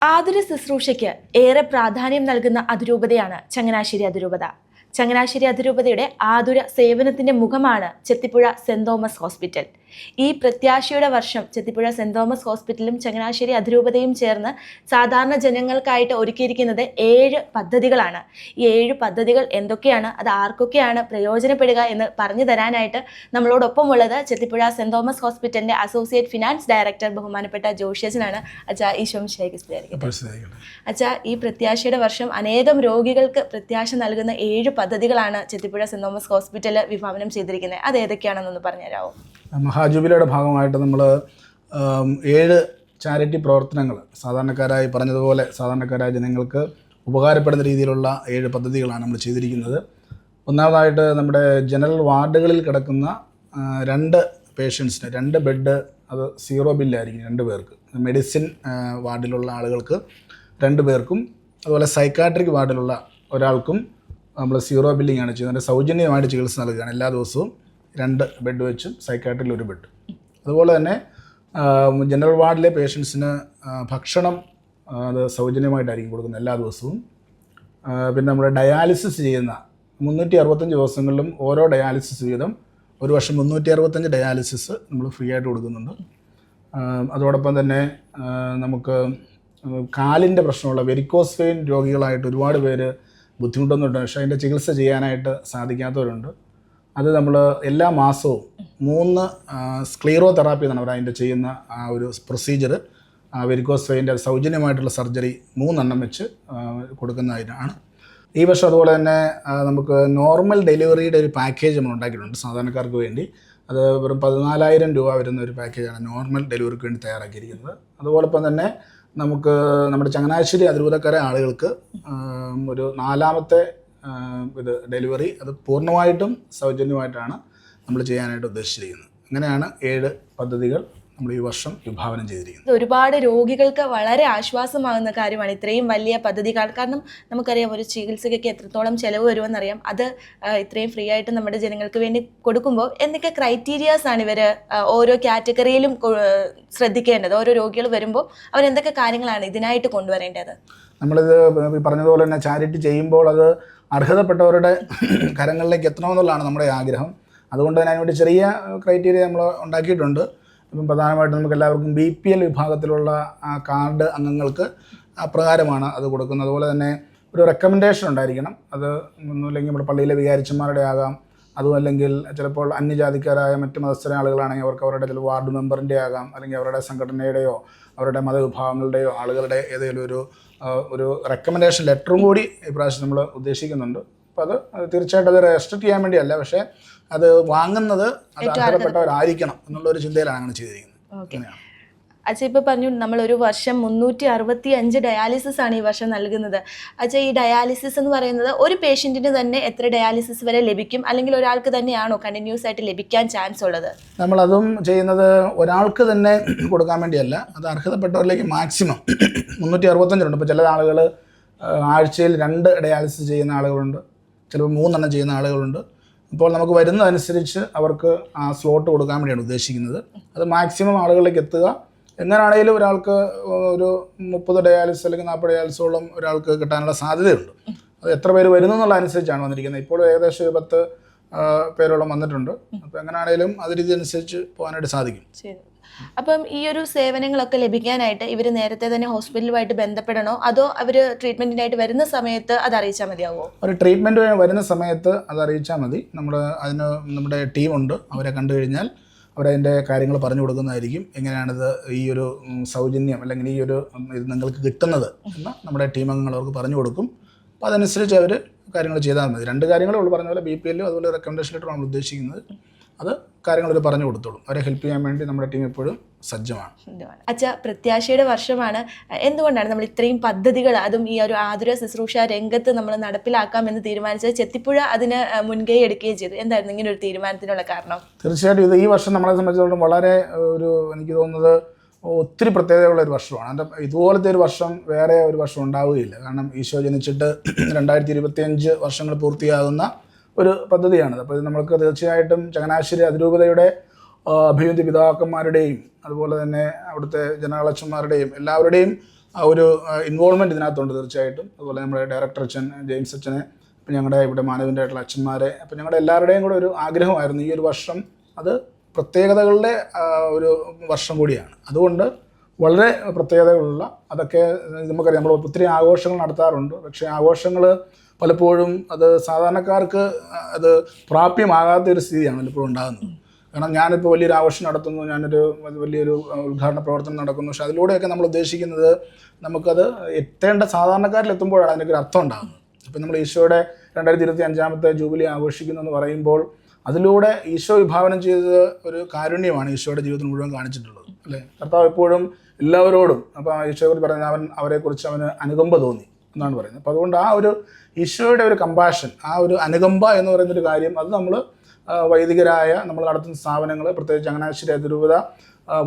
ആതുര ശുശ്രൂഷയ്ക്ക് ഏറെ പ്രാധാന്യം നൽകുന്ന അതിരൂപതയാണ് ചങ്ങനാശ്ശേരി അതിരൂപത. ചങ്ങനാശ്ശേരി അതിരൂപതയുടെ ആതുര സേവനത്തിന്റെ മുഖമാണ് ചെത്തിപ്പുഴ സെന്റ് തോമസ് ഹോസ്പിറ്റൽ. ഈ പ്രത്യാശയുടെ വർഷം ചെത്തിപ്പുഴ സെന്റ് തോമസ് ഹോസ്പിറ്റലും ചങ്ങനാശ്ശേരി അതിരൂപതയും ചേർന്ന് സാധാരണ ജനങ്ങൾക്കായിട്ട് ഒരുക്കിയിരിക്കുന്നത് 7 പദ്ധതികളാണ്. ഈ 7 പദ്ധതികൾ എന്തൊക്കെയാണ്, അത് ആർക്കൊക്കെയാണ് പ്രയോജനപ്പെടുക എന്ന് പറഞ്ഞു തരാനായിട്ട് നമ്മളോടൊപ്പമുള്ളത് ചെത്തിപ്പുഴ സെന്റ് തോമസ് ഹോസ്പിറ്റലിന്റെ അസോസിയേറ്റ് ഫിനാൻസ് ഡയറക്ടർ ബഹുമാനപ്പെട്ട ജോഷ്യച്ചനാണ്. അച്ഛാ, ഈശോ അച്ഛാ, ഈ പ്രത്യാശയുടെ വർഷം അനേകം രോഗികൾക്ക് പ്രത്യാശ നൽകുന്ന 7 പദ്ധതികളാണ് ചെത്തിപ്പുഴ സെന്റ് തോമസ് ഹോസ്പിറ്റൽ വിഭാവനം ചെയ്തിരിക്കുന്നത്. അത് ഏതൊക്കെയാണെന്നൊന്ന് പറഞ്ഞുതരാമോ? മഹാജൂബിലിയുടെ ഭാഗമായിട്ട് നമ്മൾ 7 ചാരിറ്റി പ്രവർത്തനങ്ങൾ സാധാരണക്കാരായി പറഞ്ഞതുപോലെ സാധാരണക്കാരായ ജനങ്ങൾക്ക് ഉപകാരപ്പെടുന്ന രീതിയിലുള്ള 7 പദ്ധതികളാണ് നമ്മൾ ചെയ്തിരിക്കുന്നത്. ഒന്നാമതായിട്ട് നമ്മുടെ ജനറൽ വാർഡുകളിൽ കിടക്കുന്ന 2 പേഷ്യൻസിന് 2 ബെഡ്, അത് 0 ബില്ലായിരിക്കും 2 പേർക്ക്. മെഡിസിൻ വാർഡിലുള്ള ആളുകൾക്ക് 2 പേർക്കും, അതുപോലെ സൈക്കാട്രിക് വാർഡിലുള്ള ഒരാൾക്കും നമ്മൾ 0 ബില്ലിങ്ങാണ് ചെയ്യുന്നത്. സൗജന്യമായിട്ട് ചികിത്സ നൽകുകയാണ്. എല്ലാ ദിവസവും 2 ബെഡ് വെച്ചും സൈക്കാട്രിയിൽ 1 ബെഡ്. അതുപോലെ തന്നെ ജനറൽ വാർഡിലെ പേഷ്യൻസിന് ഭക്ഷണം അത് സൗജന്യമായിട്ടായിരിക്കും കൊടുക്കുന്നത് എല്ലാ ദിവസവും. പിന്നെ നമ്മുടെ ഡയാലിസിസ് ചെയ്യുന്ന 365 ദിവസങ്ങളിലും ഓരോ ഡയാലിസിസ് വീതം ഒരു വർഷം 365 ഡയാലിസിസ് നമ്മൾ ഫ്രീ ആയിട്ട് കൊടുക്കുന്നുണ്ട്. അതോടൊപ്പം തന്നെ നമുക്ക് കാലിൻ്റെ പ്രശ്നമുള്ള വെരിക്കോസ് വെയിൻ രോഗികളായിട്ട് ഒരുപാട് പേര് ബുദ്ധിമുട്ടൊന്നുണ്ട്, പക്ഷേ അതിൻ്റെ ചികിത്സ ചെയ്യാനായിട്ട് സാധിക്കാത്തവരുണ്ട്. അത് നമ്മൾ എല്ലാ മാസവും 3 സ്ക്ലീറോ തെറാപ്പി എന്നാണ് അവർ അതിൻ്റെ ചെയ്യുന്ന ആ ഒരു പ്രൊസീജിയർ, വെരിക്കോസ് വെയിൻ്റെ സൗജന്യമായിട്ടുള്ള സർജറി 3 എണ്ണം വെച്ച് കൊടുക്കുന്നതിനാണ്. ഈ വർഷം അതുപോലെ തന്നെ നമുക്ക് നോർമൽ ഡെലിവറിയുടെ ഒരു പാക്കേജ് നമ്മൾ ഉണ്ടാക്കിയിട്ടുണ്ട് സാധാരണക്കാർക്ക് വേണ്ടി. അത് വെറും 14,000 രൂപ വരുന്ന ഒരു പാക്കേജാണ് നോർമൽ ഡെലിവറിക്ക് വേണ്ടി തയ്യാറാക്കിയിരിക്കുന്നത്. അതുപോലൊപ്പം തന്നെ നമുക്ക് നമ്മുടെ ചങ്ങനാശ്ശേരി അതിരൂപതക്കാരെ ആളുകൾക്ക് ഒരു 4ാമത്തെ ഡെലിവറി അത് പൂർണ്ണമായിട്ടും സൗജന്യമായിട്ടാണ് നമ്മൾ ചെയ്യാനായിട്ട് ഉദ്ദേശിച്ചിരിക്കുന്നത്. അങ്ങനെയാണ് 7 പദ്ധതികൾ നമ്മൾ ഈ വർഷം വിഭാവനം ചെയ്തിരിക്കുന്നത്. ഒരുപാട് രോഗികൾക്ക് വളരെ ആശ്വാസമാകുന്ന കാര്യമാണ് ഇത്രയും വലിയ പദ്ധതികൾ. കാരണം നമുക്കറിയാം ഒരു ചികിത്സയ്ക്ക് എത്രത്തോളം ചിലവ് വരുമെന്നറിയാം. അത് ഇത്രയും ഫ്രീ ആയിട്ട് നമ്മുടെ ജനങ്ങൾക്ക് വേണ്ടി കൊടുക്കുമ്പോൾ എന്തൊക്കെ ക്രൈറ്റീരിയാസ് ആണ് ഇവർ ഓരോ കാറ്റഗറിയിലും ശ്രദ്ധിക്കേണ്ടത്? ഓരോ രോഗികൾ വരുമ്പോൾ അവരെന്തൊക്കെ കാര്യങ്ങളാണ് ഇതിനായിട്ട് കൊണ്ടുവരേണ്ടത്? നമ്മളിത് പറഞ്ഞതുപോലെ തന്നെ ചാരിറ്റി ചെയ്യുമ്പോൾ അത് അർഹതപ്പെട്ടവരുടെ കരങ്ങളിലേക്ക് എത്തണമെന്നുള്ളതാണ് നമ്മുടെ ആഗ്രഹം. അതുകൊണ്ട് തന്നെ അതിനുവേണ്ടി ചെറിയ ക്രൈറ്റീരിയ നമ്മൾ ഉണ്ടാക്കിയിട്ടുണ്ട്. ഇപ്പം പ്രധാനമായിട്ടും നമുക്ക് എല്ലാവർക്കും BPL വിഭാഗത്തിലുള്ള കാർഡ് അംഗങ്ങൾക്ക് അപ്രകാരമാണ് അത് കൊടുക്കുന്നത്. അതുപോലെ തന്നെ ഒരു റെക്കമെൻഡേഷൻ ഉണ്ടായിരിക്കണം. അത് ഒന്നുമില്ലെങ്കിൽ നമ്മുടെ പള്ളിയിലെ വികാരിച്ചന്മാരുടെ ആകാം, അതും അല്ലെങ്കിൽ ചിലപ്പോൾ അന്യജാതിക്കാരായ മറ്റ് മതസ്ഥര ആളുകളാണെങ്കിൽ അവർക്ക് അവരുടെ ചില വാർഡ് മെമ്പറിൻ്റെ ആകാം, അല്ലെങ്കിൽ അവരുടെ സംഘടനയുടെയോ അവരുടെ മതവിഭാഗങ്ങളുടെയോ ആളുകളുടെ ഏതെങ്കിലും ഒരു റെക്കമെൻഡേഷൻ ലെറ്ററും കൂടി ഇപ്രാവശ്യം നമ്മൾ ഉദ്ദേശിക്കുന്നുണ്ട്. അപ്പോൾ അത് തീർച്ചയായിട്ടും അത് റെസ്ട്രിക്റ്റ് ചെയ്യാൻ വേണ്ടിയല്ല, പക്ഷേ അത് വാങ്ങുന്നത് അത് അർഹതപ്പെട്ടവരായിരിക്കണം എന്നുള്ളൊരു ചിന്തയിലാണ് അങ്ങനെ ചെയ്തിരിക്കുന്നത്. അച്ഛാ, ഇപ്പോൾ പറഞ്ഞു നമ്മൾ ഒരു വർഷം 365 ഡയാലിസിസ് ആണ് ഈ വർഷം നൽകുന്നത്. അച്ഛാ, ഈ ഡയാലിസിസ് എന്ന് പറയുന്നത് ഒരു പേഷ്യൻറ്റിന് തന്നെ എത്ര ഡയാലിസിസ് വരെ ലഭിക്കും, അല്ലെങ്കിൽ ഒരാൾക്ക് തന്നെയാണോ കണ്ടിന്യൂസ് ആയിട്ട് ലഭിക്കാൻ ചാൻസ് ഉള്ളത്? നമ്മളതും ചെയ്യുന്നത് ഒരാൾക്ക് തന്നെ കൊടുക്കാൻ വേണ്ടിയല്ല, അത് അർഹതപ്പെട്ടവരിലേക്ക് മാക്സിമം 365 ഉണ്ട്. ഇപ്പോൾ ചില ആളുകൾ ആഴ്ചയിൽ 2 ഡയാലിസിസ് ചെയ്യുന്ന ആളുകളുണ്ട്, ചിലപ്പോൾ 3 എണ്ണം ചെയ്യുന്ന ആളുകളുണ്ട്. ഇപ്പോൾ നമുക്ക് വരുന്നതനുസരിച്ച് അവർക്ക് ആ സ്ലോട്ട് കൊടുക്കാൻ വേണ്ടിയാണ് ഉദ്ദേശിക്കുന്നത്. അത് മാക്സിമം ആളുകളിലേക്ക് എത്തുക. എങ്ങനെയാണെങ്കിലും ഒരാൾക്ക് ഒരു 30 ഡയാലിസിസ് അല്ലെങ്കിൽ 40 ഡയാലിസിസോളം ഒരാൾക്ക് കിട്ടാനുള്ള സാധ്യതയുണ്ട്. അത് എത്ര പേര് വരുന്നു എന്നുള്ള അനുസരിച്ചാണ് വന്നിരിക്കുന്നത്. ഇപ്പോൾ ഏകദേശം 10 പേരോളം വന്നിട്ടുണ്ട്. അപ്പോൾ എങ്ങനെയാണെങ്കിലും അത് രീതി അനുസരിച്ച് പോകാനായിട്ട് സാധിക്കും. അപ്പം ഈ ഒരു സേവനങ്ങളൊക്കെ ലഭിക്കാനായിട്ട് ഇവർ നേരത്തെ തന്നെ ഹോസ്പിറ്റലുമായിട്ട് ബന്ധപ്പെടണോ, അതോ അവർ ട്രീറ്റ്മെൻറ്റിനായിട്ട് വരുന്ന സമയത്ത് അത് അറിയിച്ചാൽ മതിയാവുമോ? ഒരു ട്രീറ്റ്മെൻറ്റ് വരുന്ന സമയത്ത് അത് അറിയിച്ചാൽ മതി. അതിന് നമ്മുടെ ടീമുണ്ട്. അവരെ കണ്ടു കഴിഞ്ഞാൽ അവരതിൻ്റെ കാര്യങ്ങൾ പറഞ്ഞു കൊടുക്കുന്നതായിരിക്കും. എങ്ങനെയാണിത് ഈ ഒരു സൗജന്യം അല്ലെങ്കിൽ ഈ ഒരു ഇത് നിങ്ങൾക്ക് കിട്ടുന്നത് എന്ന് നമ്മുടെ ടീം അംഗങ്ങൾ അവർക്ക് പറഞ്ഞു കൊടുക്കും. അപ്പോൾ അതനുസരിച്ച് അവർ കാര്യങ്ങൾ ചെയ്താൽ മതി. 2 കാര്യങ്ങളേ ഉള്ളൂ പറഞ്ഞ പോലെ, BPL അതുപോലെ റെക്കമെൻഡേഷൻ ലെറ്റർ നമ്മൾ ഉദ്ദേശിക്കുന്നത്. അത് കാര്യങ്ങൾ അവർ പറഞ്ഞു കൊടുത്തോളും. അവരെ ഹെൽപ്പ് ചെയ്യാൻ വേണ്ടി നമ്മുടെ ടീം എപ്പോഴും സജ്ജമാണ്. അച്ഛാ, പ്രത്യാശയുടെ വർഷമാണ്. എന്തുകൊണ്ടാണ് നമ്മൾ ഇത്രയും പദ്ധതികൾ, അതും ഈ ഒരു ആതുര ശുശ്രൂഷ രംഗത്ത് നമ്മൾ നടപ്പിലാക്കാമെന്ന് തീരുമാനിച്ചത്? ചെത്തിപ്പുഴ അതിന് മുൻകൈ എടുക്കുകയും ചെയ്തു. എന്തായിരുന്നു ഇങ്ങനെ ഒരു തീരുമാനത്തിനുള്ള കാരണം? തീർച്ചയായിട്ടും ഇത് ഈ വർഷം നമ്മളെ സംബന്ധിച്ചിടത്തോളം വളരെ എനിക്ക് തോന്നുന്നത് ഒത്തിരി പ്രത്യേകതയുള്ള ഒരു വർഷമാണ്. ഇതുപോലത്തെ ഒരു വർഷം വേറെ ഒരു വർഷം ഉണ്ടാവുകയില്ല. കാരണം ഈശോ ജനിച്ചിട്ട് 2025 വർഷങ്ങൾ പൂർത്തിയാകുന്ന ഒരു പദ്ധതിയാണിത്. അപ്പോൾ ഇത് നമുക്ക് തീർച്ചയായിട്ടും ചങ്ങനാശ്ശേരി അതിരൂപതയുടെ അഭിവന്ധ്യ പിതാക്കന്മാരുടെയും അതുപോലെ തന്നെ അവിടുത്തെ ജനറലച്ചന്മാരുടെയും എല്ലാവരുടെയും ആ ഒരു ഇൻവോൾവ്മെൻറ്റ് ഇതിനകത്തുണ്ട് തീർച്ചയായിട്ടും. അതുപോലെ നമ്മുടെ ഡയറക്ടർ അച്ഛൻ ജെയിംസ് അച്ഛനെ, ഇപ്പം ഞങ്ങളുടെ ഇവിടെ മാനവിൻ്റെ ആയിട്ടുള്ള അച്ഛന്മാരെ, അപ്പം ഞങ്ങളുടെ എല്ലാവരുടെയും കൂടെ ഒരു ആഗ്രഹമായിരുന്നു ഈ ഒരു വർഷം അത് പ്രത്യേകതകളുടെ ഒരു വർഷം കൂടിയാണ്. അതുകൊണ്ട് വളരെ പ്രത്യേകതകളുള്ള അതൊക്കെ നമുക്കറിയാം. നമ്മൾ ഒത്തിരി ആഘോഷങ്ങൾ നടത്താറുണ്ട്, പക്ഷേ ആഘോഷങ്ങൾ പലപ്പോഴും അത് സാധാരണക്കാർക്ക് അത് പ്രാപ്യമാകാത്ത ഒരു സ്ഥിതിയാണ് പലപ്പോഴും ഉണ്ടാകുന്നത്. കാരണം ഞാനിപ്പോൾ വലിയൊരു ആഘോഷം നടത്തുന്നു, ഞാനൊരു വലിയൊരു ഉദ്ഘാടന പ്രവർത്തനം നടക്കുന്നു, പക്ഷെ അതിലൂടെയൊക്കെ നമ്മൾ ഉദ്ദേശിക്കുന്നത് നമുക്കത് എത്തേണ്ട സാധാരണക്കാരിൽ എത്തുമ്പോഴാണ് അതിനൊക്കെ ഒരു അർത്ഥം ഉണ്ടാകുന്നത്. ഇപ്പം നമ്മൾ ഈശോയുടെ 2025 ജൂബിലി ആഘോഷിക്കുന്നു എന്ന് പറയുമ്പോൾ അതിലൂടെ ഈശോ വിഭാവനം ചെയ്തത് ഒരു കാരുണ്യമാണ് ഈശോയുടെ ജീവിതത്തിൽ മുഴുവൻ കാണിച്ചിട്ടുള്ളത്, അല്ലേ? കർത്താവ് എപ്പോഴും എല്ലാവരോടും, അപ്പോൾ ഈശോയെക്കുറിച്ച് പറയുന്നത് അവരെക്കുറിച്ച് അവന് അനുകമ്പ തോന്നി എന്നാണ് പറയുന്നത്. അപ്പോൾ അതുകൊണ്ട് ആ ഒരു ഈശോയുടെ ഒരു കമ്പാഷൻ, ആ ഒരു അനുകമ്പ എന്ന് പറയുന്നൊരു കാര്യം, അത് നമ്മൾ വൈദികരായ നമ്മൾ നടത്തുന്ന സ്ഥാപനങ്ങൾ, പ്രത്യേകിച്ച് ചങ്ങനാശ്ശേരി അതിരൂപത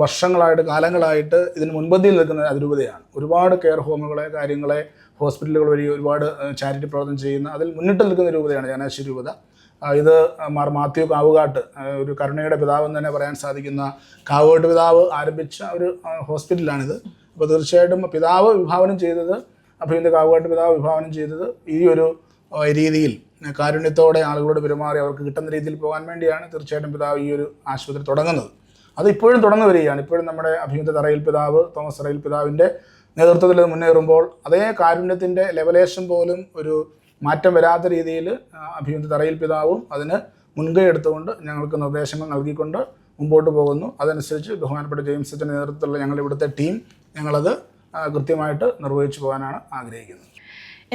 വർഷങ്ങളായിട്ട് കാലങ്ങളായിട്ട് ഇതിന് മുൻപന്തിയിൽ നിൽക്കുന്ന അതിരൂപതയാണ്. ഒരുപാട് കെയർ ഹോമുകളെ കാര്യങ്ങളെ ഹോസ്പിറ്റലുകൾ വഴി ഒരുപാട് ചാരിറ്റി പ്രവർത്തനം ചെയ്യുന്ന അതിൽ മുന്നിട്ട് നിൽക്കുന്ന രൂപതയാണ് ചങ്ങനാശ്ശേരി രൂപത. ഇത് മാർ മാത്യു കാവുകാട്ട്, ഒരു കരുണയുടെ പിതാവ് എന്ന് തന്നെ പറയാൻ സാധിക്കുന്ന കാവുകാട്ട് പിതാവ് ആരംഭിച്ച ഒരു ഹോസ്പിറ്റലാണിത്. അപ്പോൾ തീർച്ചയായിട്ടും പിതാവ് വിഭാവനം ചെയ്തത്, അഭിനന്ദ കാവുകാട്ട് പിതാവ് വിഭാവനം ചെയ്തത് ഈ ഒരു രീതിയിൽ കാരുണ്യത്തോടെ ആളുകളോട് പെരുമാറി അവർക്ക് കിട്ടുന്ന രീതിയിൽ പോകാൻ വേണ്ടിയാണ് തീർച്ചയായിട്ടും പിതാവ് ഈ ഒരു ആശുപത്രി തുടങ്ങുന്നത്. അത് ഇപ്പോഴും തുടർന്നു വരികയാണ്. ഇപ്പോഴും നമ്മുടെ അഭിനന്ദ തറയിൽ പിതാവ്, തോമസ് തറയിൽ പിതാവിൻ്റെ നേതൃത്വത്തിൽ മുന്നേറുമ്പോൾ അതേ കാരുണ്യത്തിൻ്റെ ലെവലേഷൻ പോലും ഒരു മാറ്റം വരാത്ത രീതിയിൽ അഭിനന്ദ തറയിൽ പിതാവും അതിന് മുൻകൈ എടുത്തുകൊണ്ട് ഞങ്ങൾക്ക് നിർദ്ദേശങ്ങൾ നൽകിക്കൊണ്ട് മുമ്പോട്ട് പോകുന്നു. അതനുസരിച്ച് ബഹുമാനപ്പെട്ട ജെയിംസ് അച്ഛൻ്റെ നേതൃത്വത്തിലുള്ള ഞങ്ങളുടെ ഇവിടുത്തെ ടീം ഞങ്ങളത് കൃത്യമായിട്ട് നിർവഹിച്ചു പോകാനാണ് ആഗ്രഹിക്കുന്നത്.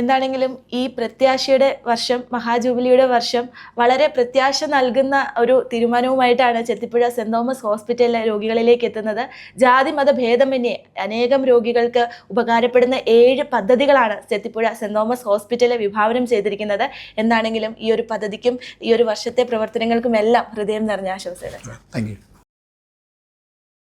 എന്താണെങ്കിലും ഈ പ്രത്യാശയുടെ വർഷം, മഹാജൂബിലിയുടെ വർഷം വളരെ പ്രത്യാശ നൽകുന്ന ഒരു തീരുമാനവുമായിട്ടാണ് ചെത്തിപ്പുഴ സെൻറ് തോമസ് ഹോസ്പിറ്റലിലെ രോഗികളിലേക്ക് എത്തുന്നത്. ജാതി മത ഭേദമന്യേ അനേകം രോഗികൾക്ക് ഉപകാരപ്പെടുന്ന 7 പദ്ധതികളാണ് ചെത്തിപ്പുഴ സെൻറ് തോമസ് ഹോസ്പിറ്റലിൽ വിഭാവനം ചെയ്തിരിക്കുന്നത്. എന്താണെങ്കിലും ഈ ഒരു പദ്ധതിക്കും ഈ ഒരു വർഷത്തെ പ്രവർത്തനങ്ങൾക്കുമെല്ലാം ഹൃദയം നിറഞ്ഞ ആശംസകൾ. Thank you.